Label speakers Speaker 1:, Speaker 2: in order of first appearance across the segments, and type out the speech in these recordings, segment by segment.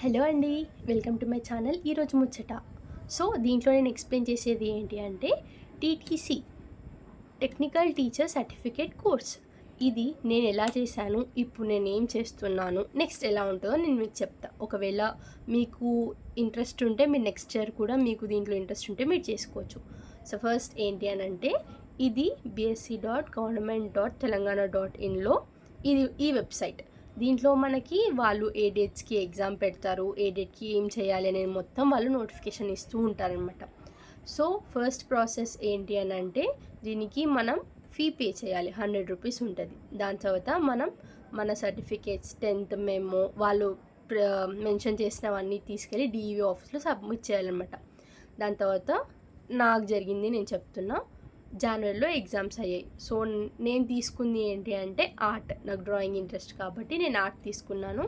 Speaker 1: Hello అండి, welcome to my channel. ఈరోజు ముచ్చట. సో దీంట్లో నేను ఎక్స్ప్లెయిన్ చేసేది ఏంటి అంటే TTC technical teacher certificate course. ఇది నేను ఎలా చేశాను, ఇప్పుడు నేను ఏం చేస్తున్నాను, నెక్స్ట్ ఎలా ఉంటుందో నేను మీకు చెప్తా. ఒకవేళ మీకు ఇంట్రెస్ట్ ఉంటే మీరు నెక్స్ట్ ఇయర్ కూడా మీకు దీంట్లో ఇంట్రెస్ట్ ఉంటే మీరు చేసుకోవచ్చు. సో ఫస్ట్ ఏంటి అని అంటే ఇది bsc.government.telangana.inలో ఈ వెబ్సైట్. దీంట్లో మనకి వాళ్ళు ఏ డేట్స్కి ఎగ్జామ్ పెడతారు, ఏ డేట్కి ఏం చేయాలి అనేది మొత్తం వాళ్ళు నోటిఫికేషన్ ఇస్తూ ఉంటారనమాట. సో ఫస్ట్ ప్రాసెస్ ఏంటి అని అంటే దీనికి మనం ఫీ పే చేయాలి, 100 రూపీస్ ఉంటుంది. దాని తర్వాత మనం మన సర్టిఫికేట్స్ 10th మెమో వాళ్ళు మెన్షన్ చేసినవన్నీ తీసుకెళ్ళి డిఈఓ ఆఫీస్లో సబ్మిట్ చేయాలన్నమాట. దాని తర్వాత నాకు జరిగింది నేను చెప్తున్నా. జనవరిలో ఎగ్జామ్స్ అయ్యాయి. సో నేను తీసుకుంది ఏంటి అంటే ఆర్ట్. నాకు డ్రాయింగ్ ఇంట్రెస్ట్ కాబట్టి నేను ఆర్ట్ తీసుకున్నాను.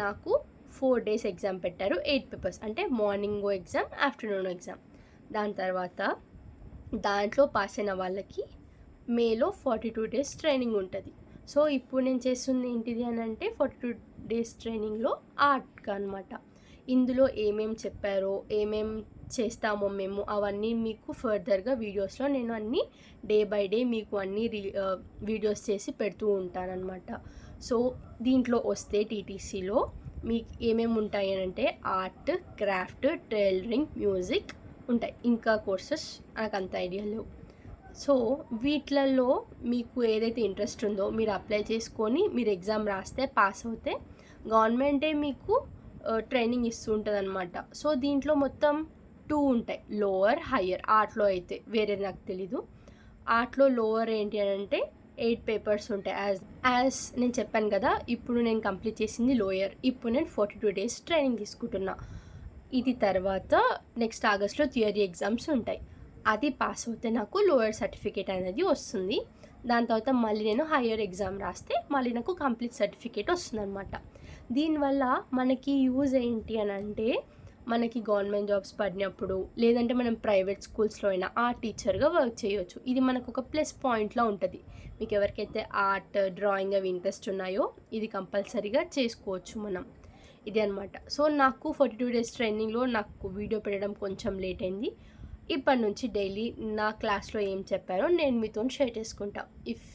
Speaker 1: నాకు 4 days ఎగ్జామ్ పెట్టారు, 8 పేపర్స్. అంటే మార్నింగ్ ఎగ్జామ్, ఆఫ్టర్నూన్ ఎగ్జామ్. దాని తర్వాత దాంట్లో పాస్ అయిన వాళ్ళకి మేలో 42 days ట్రైనింగ్ ఉంటుంది. సో ఇప్పుడు నేను చేస్తుంది ఏంటిది అని అంటే 42 days ట్రైనింగ్లో ఆర్ట్ అనమాట. ఇందులో ఏమేం చెప్పారో, ఏమేం చేస్తామో మేము అవన్నీ మీకు ఫర్దర్గా వీడియోస్లో నేను అన్నీ డే బై డే మీకు అన్నీ వీడియోస్ చేసి పెడుతూ ఉంటానన్నమాట. సో దీంట్లో వస్తే టీటీసీలో మీకు ఏమేమి ఉంటాయి అని అంటే ఆర్ట్, క్రాఫ్ట్, టైలరింగ్, మ్యూజిక్ ఉంటాయి. ఇంకా కోర్సెస్ నాకు అంత ఐడియా లేవు. సో వీటిలలో మీకు ఏదైతే ఇంట్రెస్ట్ ఉందో మీరు అప్లై చేసుకొని మీరు ఎగ్జామ్ రాస్తే పాస్ అవుతే గవర్నమెంటే మీకు ట్రైనింగ్ ఇస్తూ ఉంటుంది అనమాట. సో దీంట్లో మొత్తం 2 ఉంటాయి, లోవర్, హయ్యర్. ఆర్ట్లో అయితే వేరే నాకు తెలీదు. ఆర్ట్లో లోవర్ ఏంటి అని అంటే 8 పేపర్స్ ఉంటాయి. యాజ్ నేను చెప్పాను కదా, ఇప్పుడు నేను కంప్లీట్ చేసింది లోయర్. ఇప్పుడు నేను 42 days ట్రైనింగ్ తీసుకుంటున్నా. ఇది తర్వాత నెక్స్ట్ ఆగస్ట్లో థియరీ ఎగ్జామ్స్ ఉంటాయి. అది పాస్ అవుతే నాకు లోయర్ సర్టిఫికేట్ అనేది వస్తుంది. దాని తర్వాత మళ్ళీ నేను హయ్యర్ ఎగ్జామ్ రాస్తే మళ్ళీ నాకు కంప్లీట్ సర్టిఫికేట్ వస్తుంది అనమాట. దీనివల్ల మనకి యూజ్ ఏంటి అని అంటే మనకి గవర్నమెంట్ జాబ్స్ పడినప్పుడు లేదంటే మనం ప్రైవేట్ స్కూల్స్లో అయినా ఆర్ట్ టీచర్గా వర్క్ చేయవచ్చు. ఇది మనకు ఒక ప్లస్ పాయింట్లా ఉంటుంది. మీకు ఎవరికైతే ఆర్ట్, డ్రాయింగ్ అవి ఇంట్రెస్ట్ ఉన్నాయో ఇది కంపల్సరీగా చేసుకోవచ్చు మనం. ఇది అనమాట. సో నాకు 42 days ట్రైనింగ్లో నాకు వీడియో పెట్టడం కొంచెం లేట్ అయింది. ఇప్పటి నుంచి డైలీ నా క్లాస్లో ఏం చెప్పారో నేను మీతో షేర్ చేసుకుంటా. ఇఫ్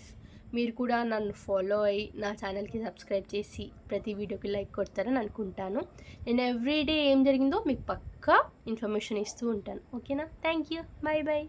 Speaker 1: మీరు కూడా నన్ను ఫాలో అయ్యి నా ఛానల్కి సబ్స్క్రైబ్ చేసి ప్రతి వీడియోకి లైక్ కొడతారని అనుకుంటాను. నేను ఎవ్రీడే ఏం జరిగిందో మీకు పక్కా ఇన్ఫర్మేషన్ ఇస్తూ ఉంటాను. ఓకేనా? Thank you. By by.